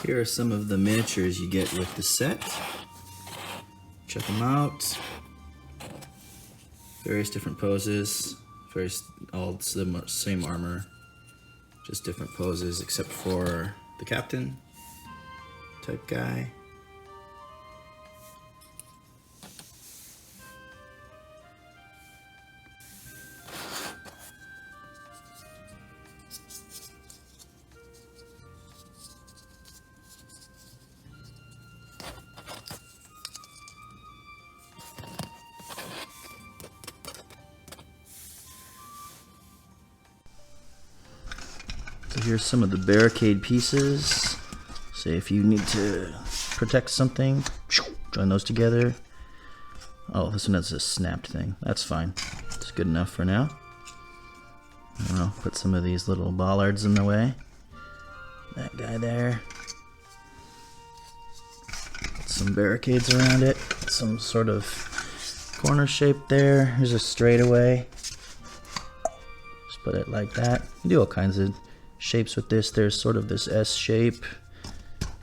Here are some of the miniatures you get with the set. Check them out. Various different poses, all the same armor, just different poses except for the captain type guy. So here's some of the barricade pieces. Say if you need to protect something, join those together. Oh, this one has a snapped thing. That's fine. It's good enough for now. I'll put some of these little bollards in the way. That guy there. Put some barricades around it. Some sort of corner shape there. Here's a straightaway. Just put it like that. You do all kinds of shapes with this. There's sort of this S shape,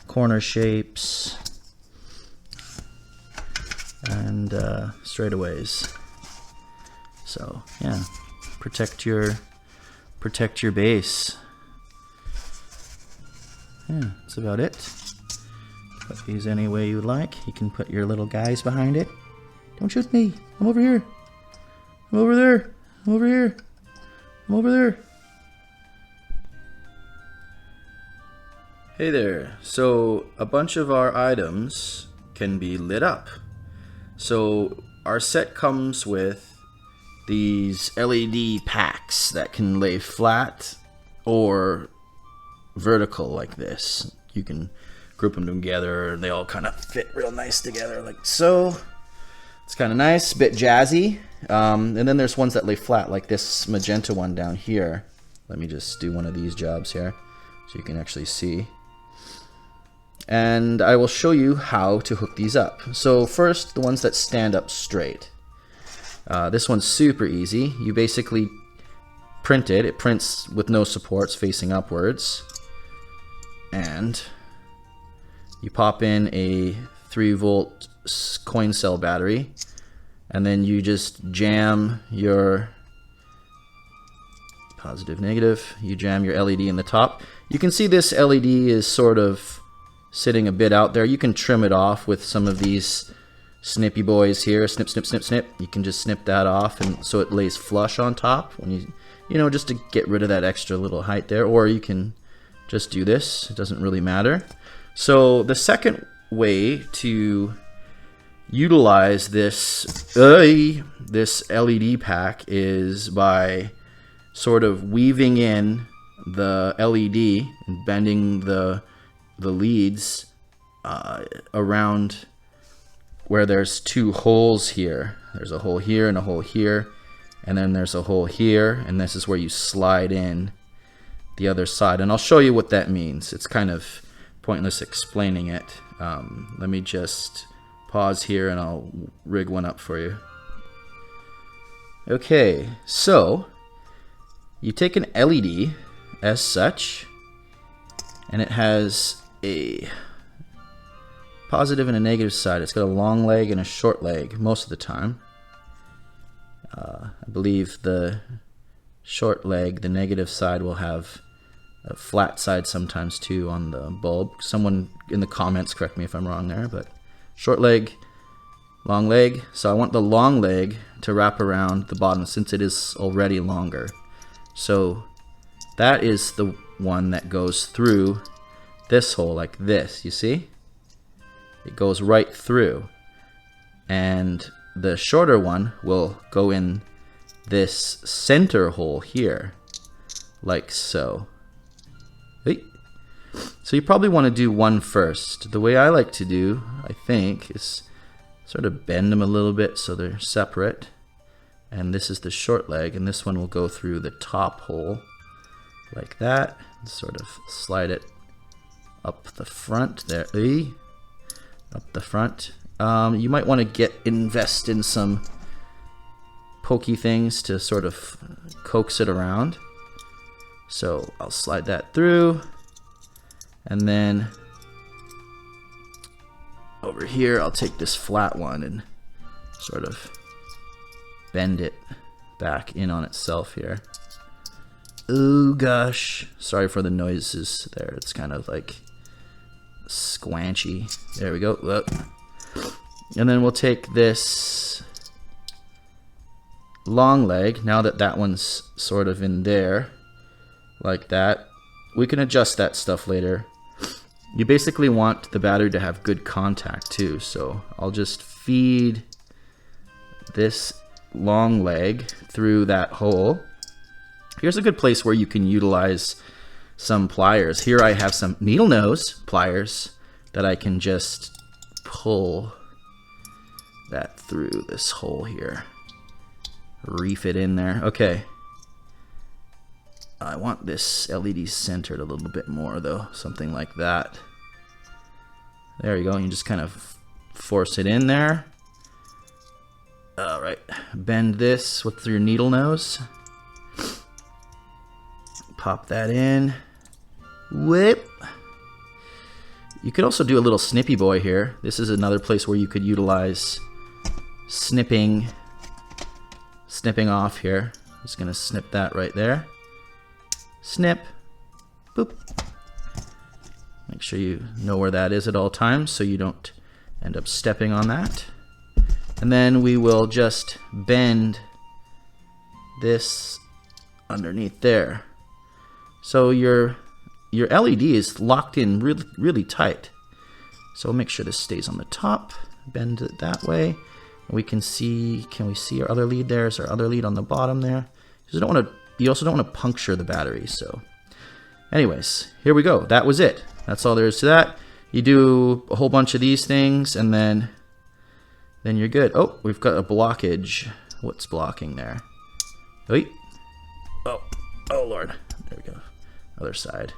corner shapes, and straightaways. So yeah, protect your base. Yeah, that's about it. Put these any way you like. You can put your little guys behind it. Don't shoot me. I'm over here. I'm over there. I'm over here. I'm over there. Hey there, so a bunch of our items can be lit up. So our set comes with these LED packs that can lay flat or vertical like this. You can group them together and they all kind of fit real nice together like so. It's kind of nice, a bit jazzy. And then there's ones that lay flat like this magenta one down here. Let me just do one of these jobs here so you can actually see. And I will show you how to hook these up. So first, the ones that stand up straight. This one's super easy. You basically print it. It prints with no supports facing upwards. And you pop in a 3-volt coin cell battery. And then you just jam your positive, negative. You jam your LED in the top. You can see this LED is sort of sitting a bit out there. You can trim it off with some of these snippy boys here. Snip, snip, snip, snip. You can just snip that off, and so it lays flush on top when you know, just to get rid of that extra little height there. Or you can just do this. It doesn't really matter. So the second way to utilize this LED pack is by sort of weaving in the LED and bending the leads around where there's two holes here. There's a hole here and a hole here, and then there's a hole here, and this is where you slide in the other side. And I'll show you what that means. It's kind of pointless explaining it. Let me just pause here and I'll rig one up for you. Okay, so you take an LED as such, and it has a positive and a negative side. It's got a long leg and a short leg most of the time. I believe the short leg, the negative side, will have a flat side sometimes too on the bulb. Someone in the comments correct me if I'm wrong there, but short leg, long leg. So I want the long leg to wrap around the bottom since it is already longer. So that is the one that goes through this hole like this, you see? It goes right through. And the shorter one will go in this center hole here, like so. So you probably want to do one first. The way I like to do, I think, is sort of bend them a little bit so they're separate. And this is the short leg, and this one will go through the top hole like that. Sort of slide it up the front there, up the front. You might want to invest in some pokey things to sort of coax it around. So I'll slide that through, and then here, I'll take this flat one and sort of bend it back in on itself here. Oh gosh, sorry for the noises there. It's kind of like squanchy. There we go. Whoop. And then we'll take this long leg. Now that that one's sort of in there, like that, we can adjust that stuff later. You basically want the battery to have good contact too, so I'll just feed this long leg through that hole. Here's a good place where you can utilize some pliers. Here I have some needle nose pliers that I can just pull that through this hole here. Reef it in there. Okay. I want this LED centered a little bit more though, something like that. There you go. You just kind of force it in there. All right. Bend this with your needle nose. Pop that in. Whip. You could also do a little snippy boy here. This is another place where you could utilize snipping off here. Just gonna snip that right there. Snip. Boop. Make sure you know where that is at all times so you don't end up stepping on that. And then we will just bend this underneath there. So your LED is locked in really tight. So make sure this stays on the top. Bend it that way. We can see. Can we see our other lead there? Is our other lead on the bottom there? You also don't want to puncture the battery. So, anyways, here we go. That was it. That's all there is to that. You do a whole bunch of these things, and then you're good. Oh, we've got a blockage. What's blocking there? Wait. Oh Lord. There we go. Other side.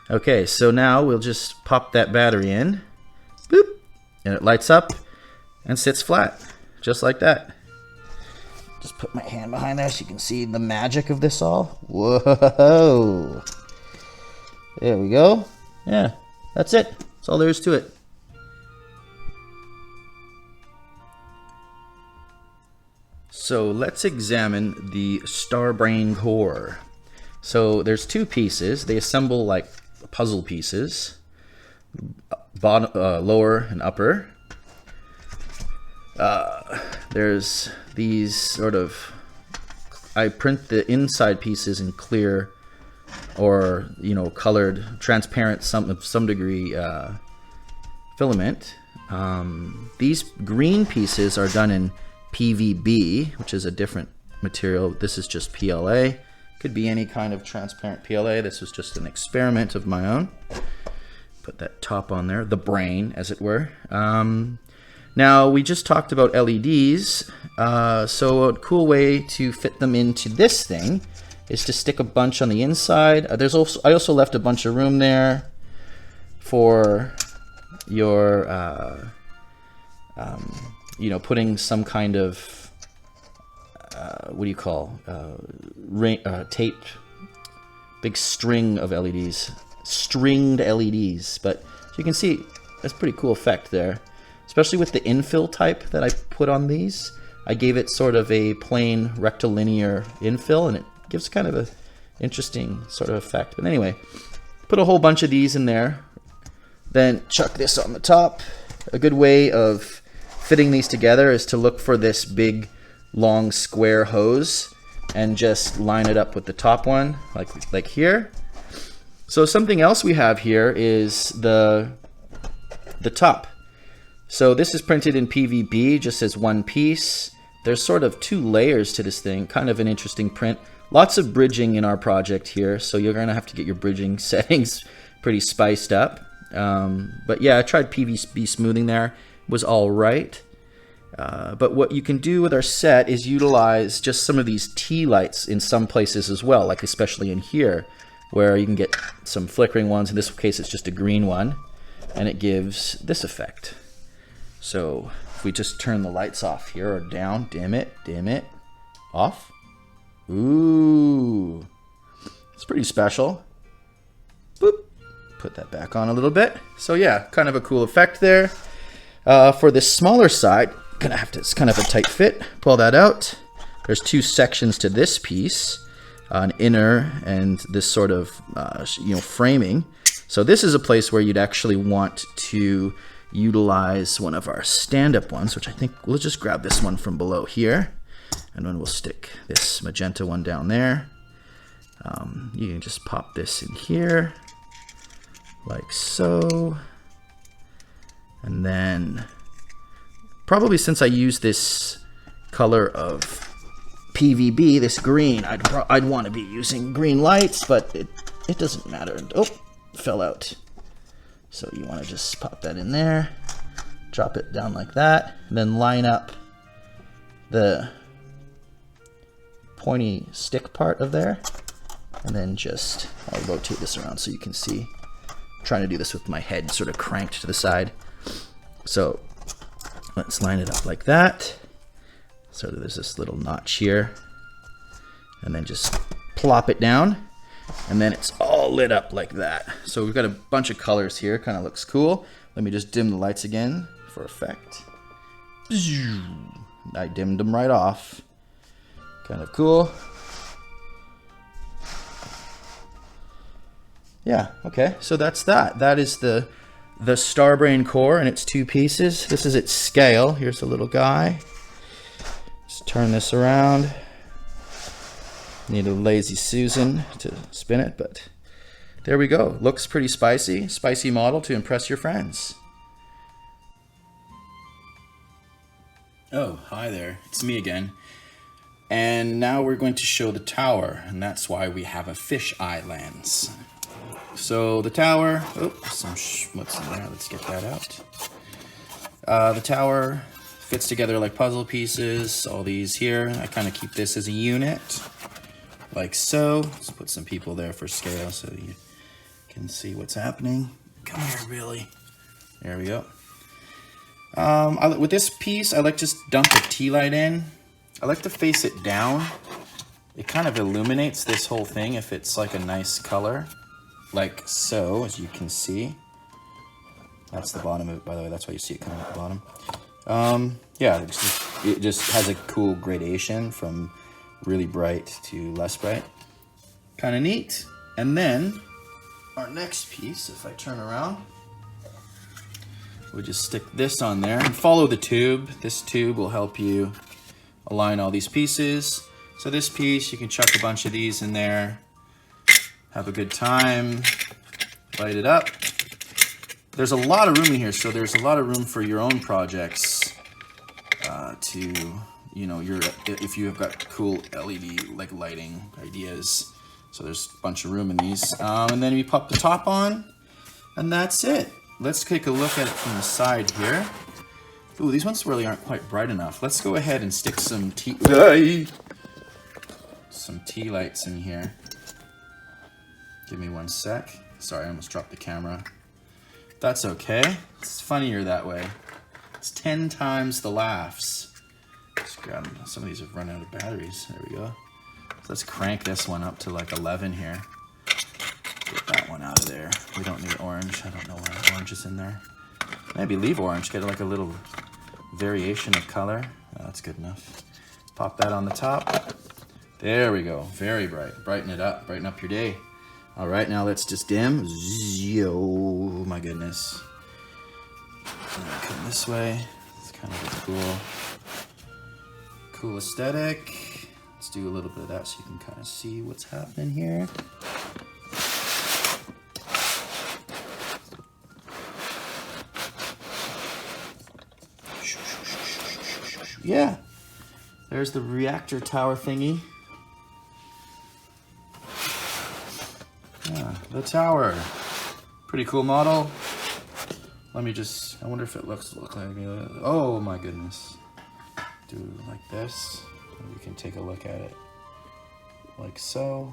Okay, so now we'll just pop that battery in. Boop. And it lights up and sits flat. Just like that. Just put my hand behind there so you can see the magic of this all. Whoa. There we go. Yeah, that's it. That's all there is to it. So let's examine the StarBrain core. So there's two pieces. They assemble like puzzle pieces, bottom, lower and upper. There's these sort of, I print the inside pieces in clear or, you know, colored, transparent, some degree filament. These green pieces are done in PVB, which is a different material. This is just PLA. Could be any kind of transparent PLA. This was just an experiment of my own. Put that top on there, the brain, as it were. Now, we just talked about LEDs, so a cool way to fit them into this thing is to stick a bunch on the inside. I also left a bunch of room there for your, you know, putting some kind of, what do you call, tape, big string of LEDs, stringed LEDs. But as you can see, that's a pretty cool effect there. Especially with the infill type that I put on these. I gave it sort of a plain rectilinear infill, and it gives kind of a interesting sort of effect. But anyway, put a whole bunch of these in there. Then chuck this on the top. A good way of fitting these together is to look for this big, long, square hose and just line it up with the top one, like here. So something else we have here is the top. So this is printed in PVB, just as one piece. There's sort of two layers to this thing, kind of an interesting print. Lots of bridging in our project here, so you're going to have to get your bridging settings pretty spiced up. But yeah, I tried PVB smoothing there. It was all right. But what you can do with our set is utilize just some of these T lights in some places as well, like especially in here, where you can get some flickering ones. In this case, it's just a green one, and it gives this effect. So if we just turn the lights off here or down, dim it, off. Ooh, it's pretty special. put that back on a little bit. So yeah, kind of a cool effect there. For the smaller side, it's kind of a tight fit. Pull that out. There's two sections to this piece, an inner and this sort of framing. So this is a place where you'd actually want to utilize one of our stand-up ones, which I think we'll just grab this one from below here, and then we'll stick this magenta one down there. You can just pop this in here like so, and then probably since I use this color of PVB, this green, I'd want to be using green lights, but it doesn't matter. Oh, fell out. So you want to just pop that in there, drop it down like that, and then line up the pointy stick part of there, and then just, I'll rotate this around so you can see. I'm trying to do this with my head sort of cranked to the side. So let's line it up like that. So there's this little notch here, and then just plop it down, and then it's all lit up like that. So we've got a bunch of colors here, kind of looks cool. Let me just dim the lights again for effect. I dimmed them right off. Kind of cool. Yeah, okay, so that's that. That is the Starbrain core in its two pieces. This is its scale. Here's the little guy. Just turn this around. Need a lazy Susan to spin it, but there we go. Looks pretty spicy. Spicy model to impress your friends. Oh, hi there. It's me again. And now we're going to show the tower, and that's why we have a fisheye lens. So the tower, what's in there? Let's get that out. The tower fits together like puzzle pieces, all these here. I kind of keep this as a unit, like so. Let's put some people there for scale so you can see what's happening. Come here, Billy. There we go. With this piece, I like just dump a tea light in. I like to face it down. It kind of illuminates this whole thing if it's like a nice color. Like so, as you can see. That's the bottom of it, by the way. That's why you see it coming at the bottom. Yeah, it just has a cool gradation from really bright to less bright. Kind of neat. And then, our next piece, if I turn around, we'll just stick this on there and follow the tube. This tube will help you align all these pieces. So this piece, you can chuck a bunch of these in there. Have a good time, light it up. There's a lot of room in here, so there's a lot of room for your own projects if you have got cool LED like lighting ideas. So there's a bunch of room in these. And then we pop the top on, and that's it. Let's take a look at it from the side here. Ooh, these ones really aren't quite bright enough. Let's go ahead and stick some tea lights in here. Give me one sec. Sorry, I almost dropped the camera. That's okay. It's funnier that way. It's 10 times the laughs. Just grab them. Some of these have run out of batteries. There we go. So let's crank this one up to like 11 here. Get that one out of there. We don't need orange. I don't know why orange is in there. Maybe leave orange. Get like a little variation of color. Oh, that's good enough. Pop that on the top. There we go. Very bright. Brighten it up. Brighten up your day. All right, now let's just dim. Oh my goodness. Come this way. It's kind of a cool aesthetic. Let's do a little bit of that so you can kind of see what's happening here. Yeah, there's the reactor tower thingy. Yeah, the tower. Pretty cool model. Let me just, I wonder if it looks like, oh my goodness. Do it like this. We can take a look at it like so.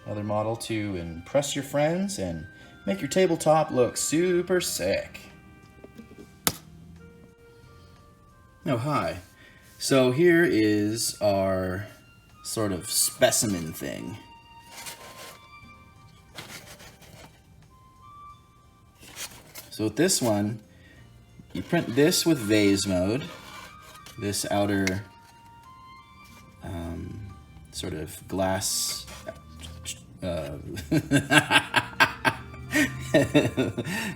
Another model to impress your friends and make your tabletop look super sick. Oh, hi. So here is our sort of specimen thing. So with this one, you print this with vase mode, this outer sort of glass,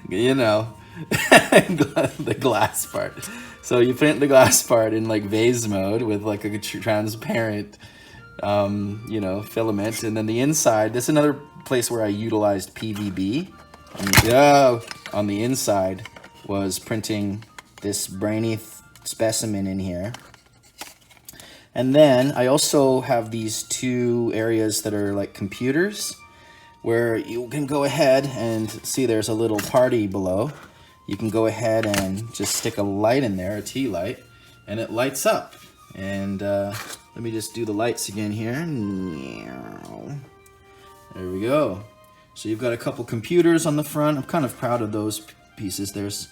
you know, the glass part. So you print the glass part in like vase mode with like a transparent, you know, filament, and then the inside. This is another place where I utilized PVB. On the inside was printing this brainy specimen in here. And then I also have these two areas that are like computers where you can go ahead and see there's a little party below. You can go ahead and just stick a light in there, a tea light, and it lights up. And let me just do the lights again here. There we go. So you've got a couple computers on the front. I'm kind of proud of those pieces. There's,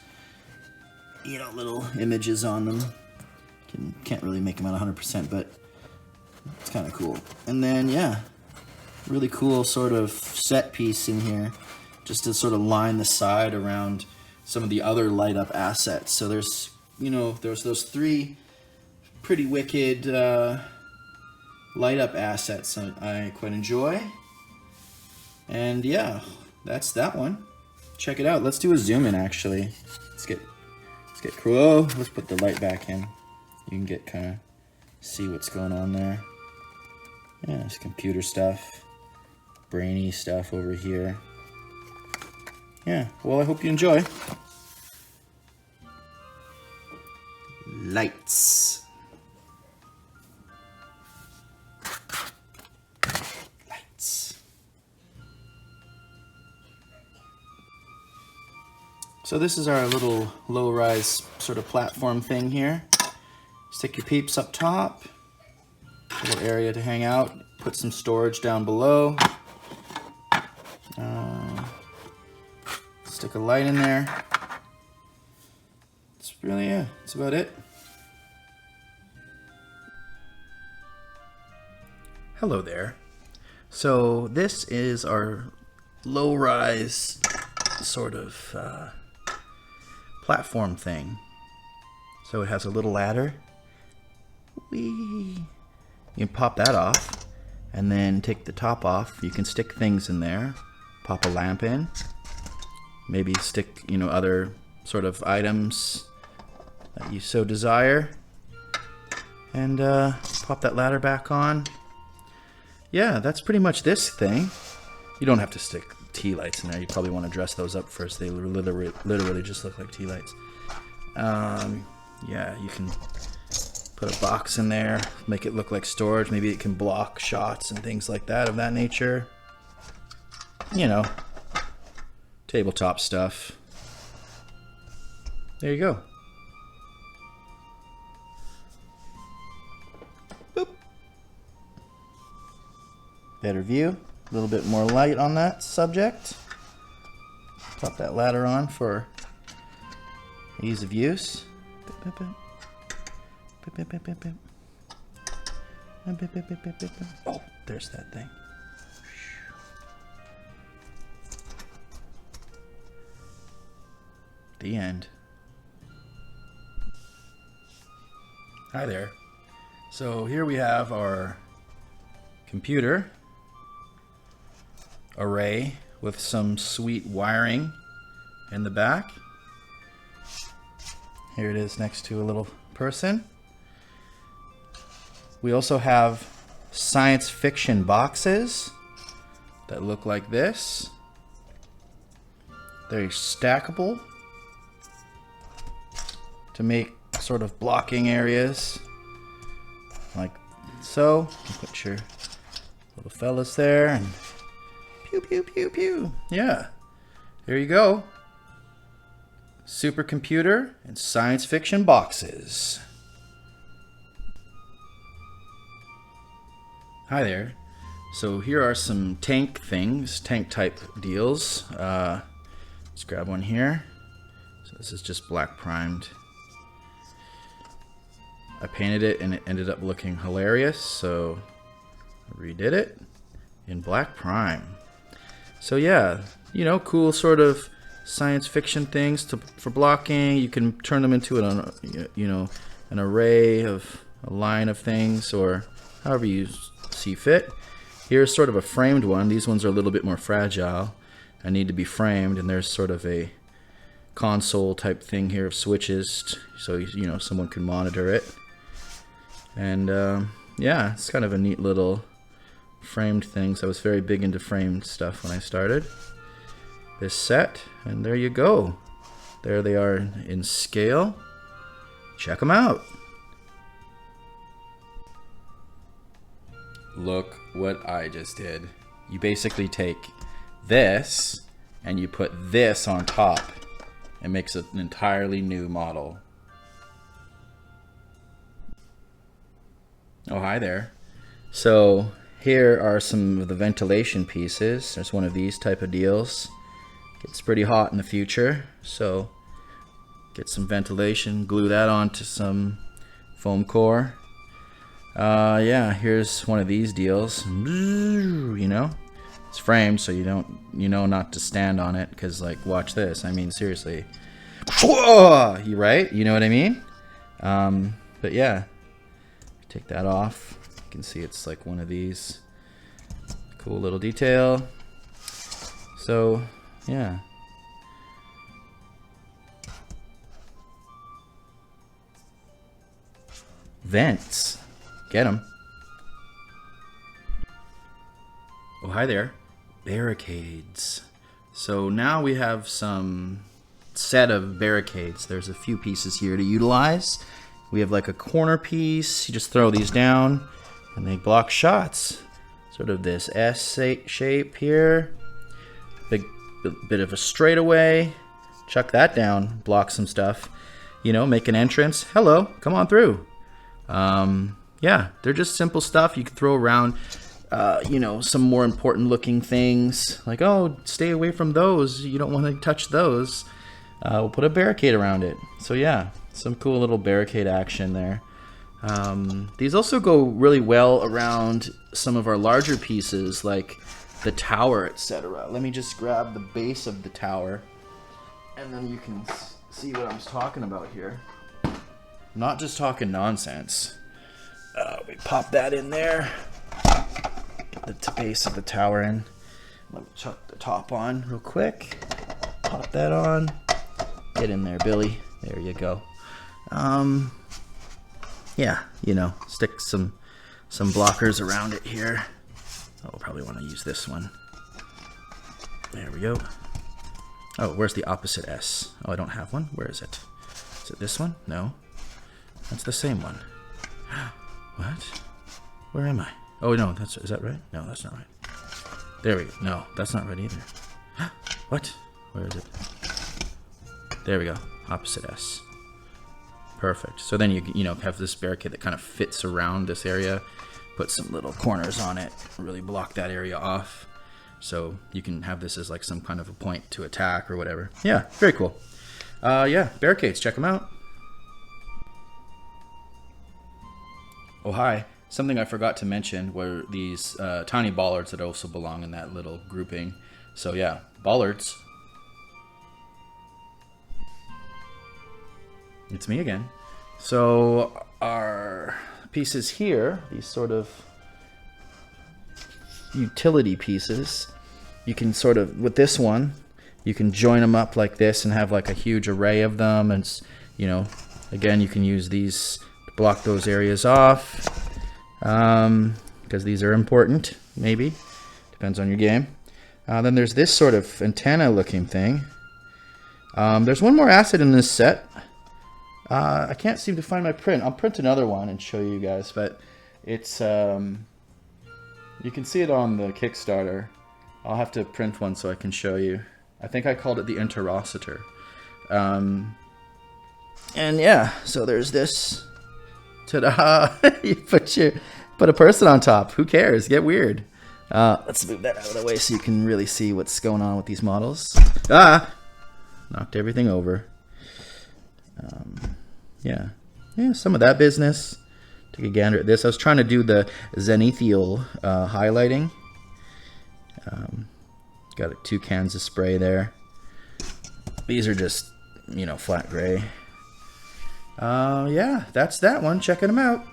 you know, little images on them. Can't really make them at 100%, but it's kind of cool. And then, yeah, really cool sort of set piece in here, just to sort of line the side around some of the other light up assets. So there's, you know, there's those three pretty wicked light up assets I quite enjoy. And yeah, that's that one. Check it out. Let's do a zoom in actually. Let's get cool. Let's put the light back in. You can get kind of see what's going on there. Yeah, it's computer stuff, brainy stuff over here. Yeah, well, I hope you enjoy. Lights. Lights. So this is our little low-rise sort of platform thing here. Stick your peeps up top, little area to hang out, put some storage down below, stick a light in there. It's really, yeah, that's about it. Hello there. So this is our low-rise sort of platform thing. So it has a little ladder. Whee! You can pop that off and then take the top off. You can stick things in there, pop a lamp in, maybe stick, you know, other sort of items that you so desire, and pop that ladder back on. Yeah, that's pretty much this thing. You don't have to stick tea lights in there. You probably want to dress those up first. They literally just look like tea lights. Yeah, you can put a box in there, make it look like storage. Maybe it can block shots and things like that of that nature. You know, tabletop stuff. There you go. Boop. Better view. A little bit more light on that subject. Pop that ladder on for ease of use. Oh, there's that thing. The end. Hi there. So here we have our computer array with some sweet wiring in the back. Here it is next to a little person. We also have science fiction boxes that look like this. They're stackable to make sort of blocking areas like so. You put your little fellas there and pew pew pew pew. Yeah, there you go. Supercomputer and science fiction boxes. Hi there. So here are some tank things, tank type deals. Let's grab one here. So this is just black primed. I painted it and it ended up looking hilarious, so I redid it in black prime. So yeah, you know, cool sort of science fiction things for blocking. You can turn them into an array of a line of things, or however you see fit. Here's sort of a framed one. These ones are a little bit more fragile and need to be framed, and there's sort of a console type thing here of switches, so someone can monitor it. And yeah, it's kind of a neat little framed thing. So I was very big into framed stuff when I started this set, and there you go. There they are in scale. Check them out. Look what I just did. You basically take this and you put this on top. It makes it an entirely new model. Oh, hi there. So here are some of the ventilation pieces. There's one of these type of deals. Gets pretty hot in the future, so get some ventilation, glue that onto some foam core. Yeah, here's one of these deals. It's framed, so you don't, not to stand on it, because, like, watch this. I mean, seriously. You right? You know what I mean? But yeah, take that off. You can see it's like one of these. Cool little detail. So, yeah. Vents. Get them. Oh, hi there. Barricades. So now we have some set of barricades. There's a few pieces here to utilize. We have like a corner piece. You just throw these down and they block shots. Sort of this S shape here. Big bit of a straightaway. Chuck that down. Block some stuff. Make an entrance. Hello, come on through. Yeah, they're just simple stuff you can throw around. Some more important looking things like, oh, stay away from those. You don't want to touch those. We'll put a barricade around it. So yeah, some cool little barricade action there. These also go really well around some of our larger pieces like the tower, etc. Let me just grab the base of the tower and then you can see what I'm talking about here. I'm not just talking nonsense. We pop that in there. Get the base of the tower in. Let me chuck the top on real quick. Pop that on. Get in there, Billy. There you go. Yeah, stick some blockers around it here. Oh, we'll probably want to use this one. There we go. Oh, where's the opposite S? Oh, I don't have one. Where is it? Is it this one? No. That's the same one. What? Where am I? Oh, no, is that right? No, that's not right. There we go. No, that's not right either. What? Where is it? There we go. Opposite S. Perfect. So then you have this barricade that kind of fits around this area. Put some little corners on it. Really block that area off. So you can have this as like some kind of a point to attack or whatever. Yeah, very cool. Yeah, barricades. Check them out. Oh, hi. Something I forgot to mention were these tiny bollards that also belong in that little grouping. So yeah, bollards. It's me again. So our pieces here, these sort of utility pieces, you can sort of, with this one, you can join them up like this and have like a huge array of them. And, again, you can use these to block those areas off. Because these are important, maybe. Depends on your game. Then there's this sort of antenna looking thing. There's one more asset in this set. I can't seem to find my print. I'll print another one and show you guys, but it's you can see it on the Kickstarter. I'll have to print one so I can show you. I think I called it the Interocitor. And yeah, so there's this. Ta-da! You put a person on top. Who cares? Get weird. Let's move that out of the way so you can really see what's going on with these models. Knocked everything over. Yeah, some of that business. Take a gander at this. I was trying to do the zenithial highlighting. Got 2 cans of spray there. These are just, you know, flat gray. Yeah, that's that one. Checking them out.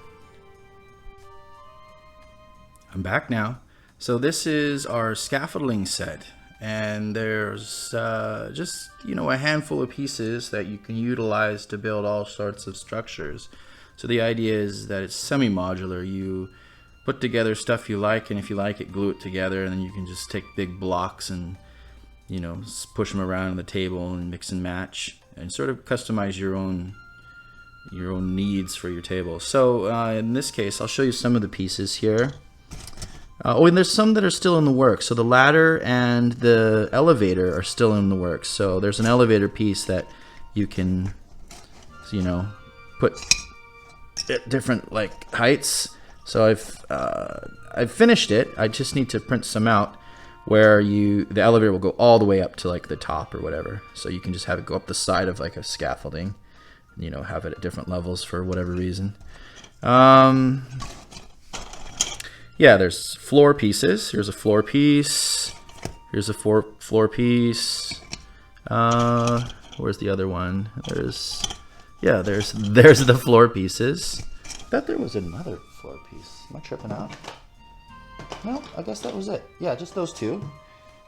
I'm back now. So this is our scaffolding set. And there's just, you know, a handful of pieces that you can utilize to build all sorts of structures. So the idea is that it's semi-modular. You put together stuff you like, and if you like it, glue it together, and then you can just take big blocks and, you know, push them around on the table and mix and match and sort of customize your own needs for your table. So in this case, I'll show you some of the pieces here. Oh, and there's some that are still in the works. So the ladder and the elevator are still in the works. So there's an elevator piece that you can, you know, put at different like heights. So I've finished it. I just need to print some out where the elevator will go all the way up to like the top or whatever. So you can just have it go up the side of like a scaffolding, you know, have it at different levels for whatever reason. Yeah, there's floor pieces. Here's a floor piece. Here's a floor piece. Where's the other one? There's the floor pieces. I thought there was another floor piece. Am I tripping out? No, I guess that was it. Yeah, just those two.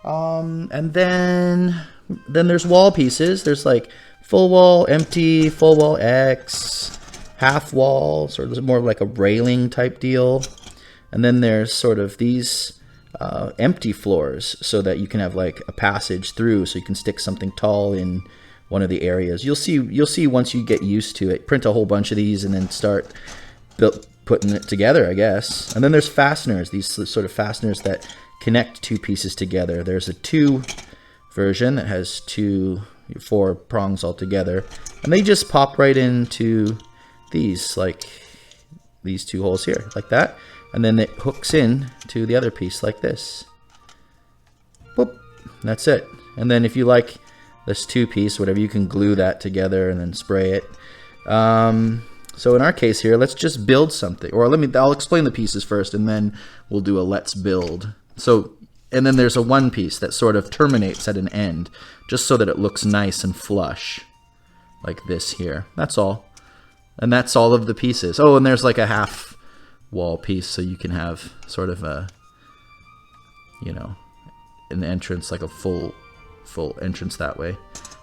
And then there's wall pieces. There's like full wall, empty, full wall X, half wall, sort of more like a railing type deal. And then there's sort of these empty floors so that you can have like a passage through, so you can stick something tall in one of the areas. You'll see once you get used to it. Print a whole bunch of these and then start putting it together, I guess. And then there's fasteners, these sort of fasteners that connect two pieces together. There's a 2 version that has 4 prongs all together, and they just pop right into these, like these 2 holes here, like that. And then it hooks in to the other piece like this. Boop. That's it. And then if you like this 2-piece, whatever, you can glue that together and then spray it. So in our case here, let's just build something. Or I'll explain the pieces first, and then we'll do a let's build. So, and then there's a 1 piece that sort of terminates at an end, just so that it looks nice and flush, like this here. That's all. And that's all of the pieces. Oh, and there's like a half wall piece, so you can have sort of a, you know, an entrance, like a full entrance that way.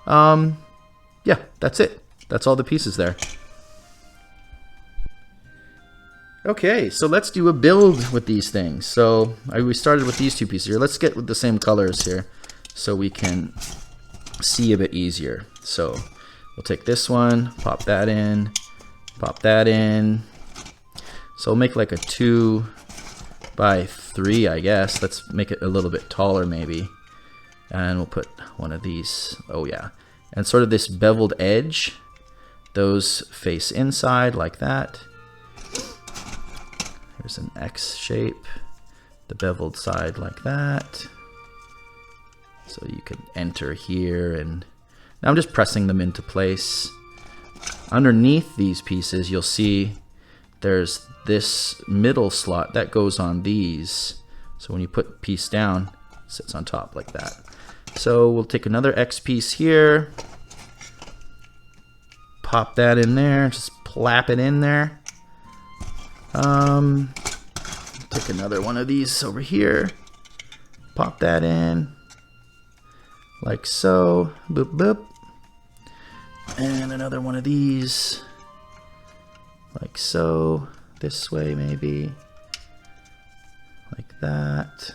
Yeah, that's it. That's all the pieces there. Okay, so let's do a build with these things. So we started with these 2 pieces here. Let's get with the same colors here so we can see a bit easier. So we'll take this one, pop that in, pop that in. So we'll make like a 2 by 3, I guess. Let's make it a little bit taller maybe. And we'll put one of these. Oh yeah. And sort of this beveled edge. Those face inside like that. Here's an X shape. The beveled side like that. So you can enter here, and now I'm just pressing them into place. Underneath these pieces, you'll see there's this middle slot that goes on these. So when you put piece down, it sits on top like that. So we'll take another X piece here, pop that in there, just plap it in there. Take another one of these over here, pop that in, like so, boop boop. And another one of these, like so, this way maybe, like that.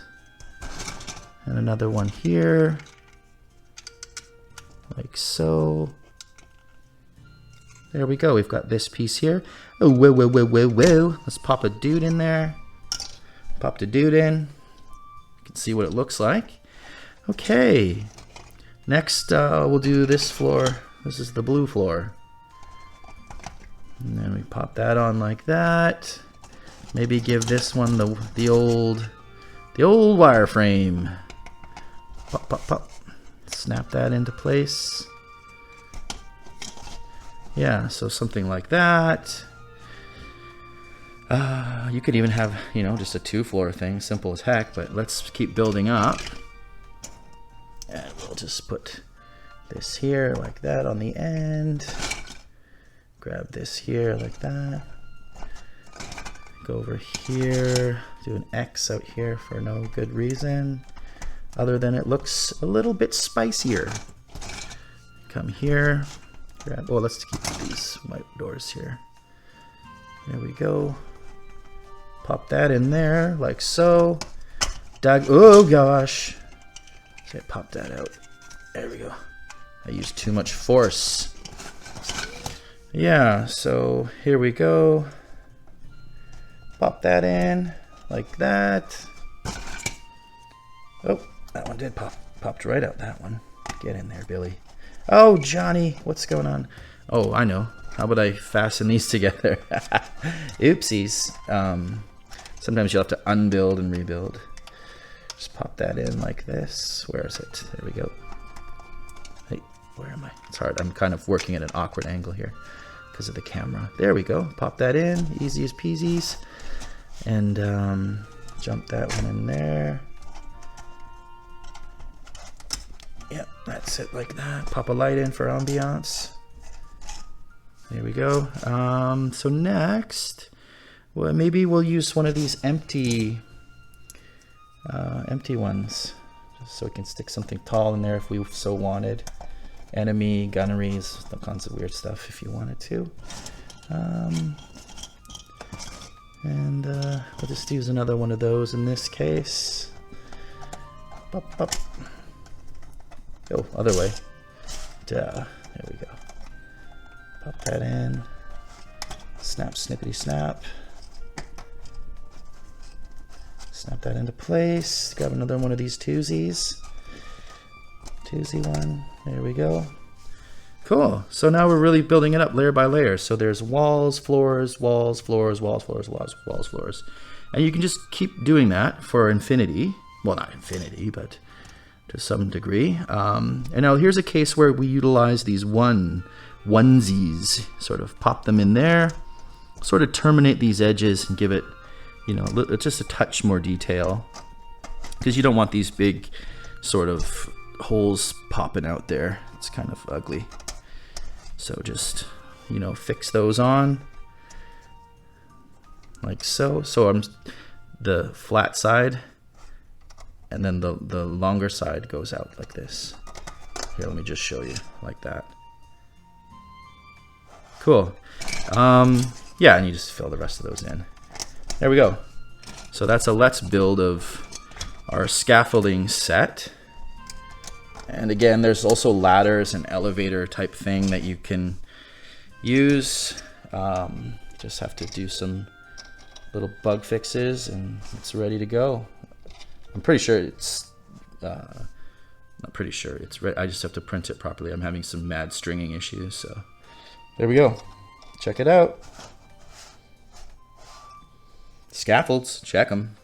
And another one here, like so. There we go, we've got this piece here. Oh, whoa, whoa, whoa, whoa, whoa. Let's pop a dude in there. Pop the dude in. You can see what it looks like. Okay. Next, we'll do this floor. This is the blue floor. And then we pop that on like that. Maybe give this one the old wireframe. Pop, pop, pop. Snap that into place. Yeah, so something like that. You could even have, you know, just a 2-floor thing, simple as heck, but let's keep building up. And we'll just put this here like that on the end. Grab this here like that. Go over here, do an X out here for no good reason, other than it looks a little bit spicier. Come here, grab, oh, let's keep these white doors here. There we go. Pop that in there like so. Oh gosh. Okay, pop that out. There we go. I used too much force. Yeah, so here we go. Pop that in like that. Oh, that one did pop. Popped right out, that one. Get in there, Billy. Oh, Johnny, what's going on? Oh, I know. How about I fasten these together? Oopsies. Sometimes you'll have to unbuild and rebuild. Just pop that in like this. Where is it? There we go. Hey, where am I? It's hard. I'm kind of working at an awkward angle here because of the camera. There we go. Pop that in. Easy as peasies. And jump that one in there. Yep, that's it like that. Pop a light in for ambiance. There we go. So next, well, maybe we'll use one of these empty ones, just so we can stick something tall in there if we so wanted. Enemy, gunneries, all kinds of weird stuff if you wanted to. And we'll just use another one of those in this case. Up, up. Oh, other way. Duh. There we go. Pop that in. Snap, snippety snap. Snap that into place. Grab another one of these twosies. Twosie one. There we go. Cool. So now we're really building it up layer by layer. So there's walls, floors, walls, floors, walls, floors, walls, walls, floors. And you can just keep doing that for infinity. Well, not infinity, but to some degree. And now here's a case where we utilize these onesies, sort of pop them in there, sort of terminate these edges and give it, you know, just a touch more detail, because you don't want these big sort of holes popping out there. It's kind of ugly. So just, you know, fix those on like so. So I'm the flat side, and then the longer side goes out like this. Here, let me just show you like that. Cool. Yeah, and you just fill the rest of those in. There we go. So that's a let's build of our scaffolding set. And again, there's also ladders and elevator type thing that you can use. Just have to do some little bug fixes and it's ready to go. I'm pretty sure it's, not pretty sure, it's I just have to print it properly. I'm having some mad stringing issues, so there we go. Check it out. Scaffolds, check them.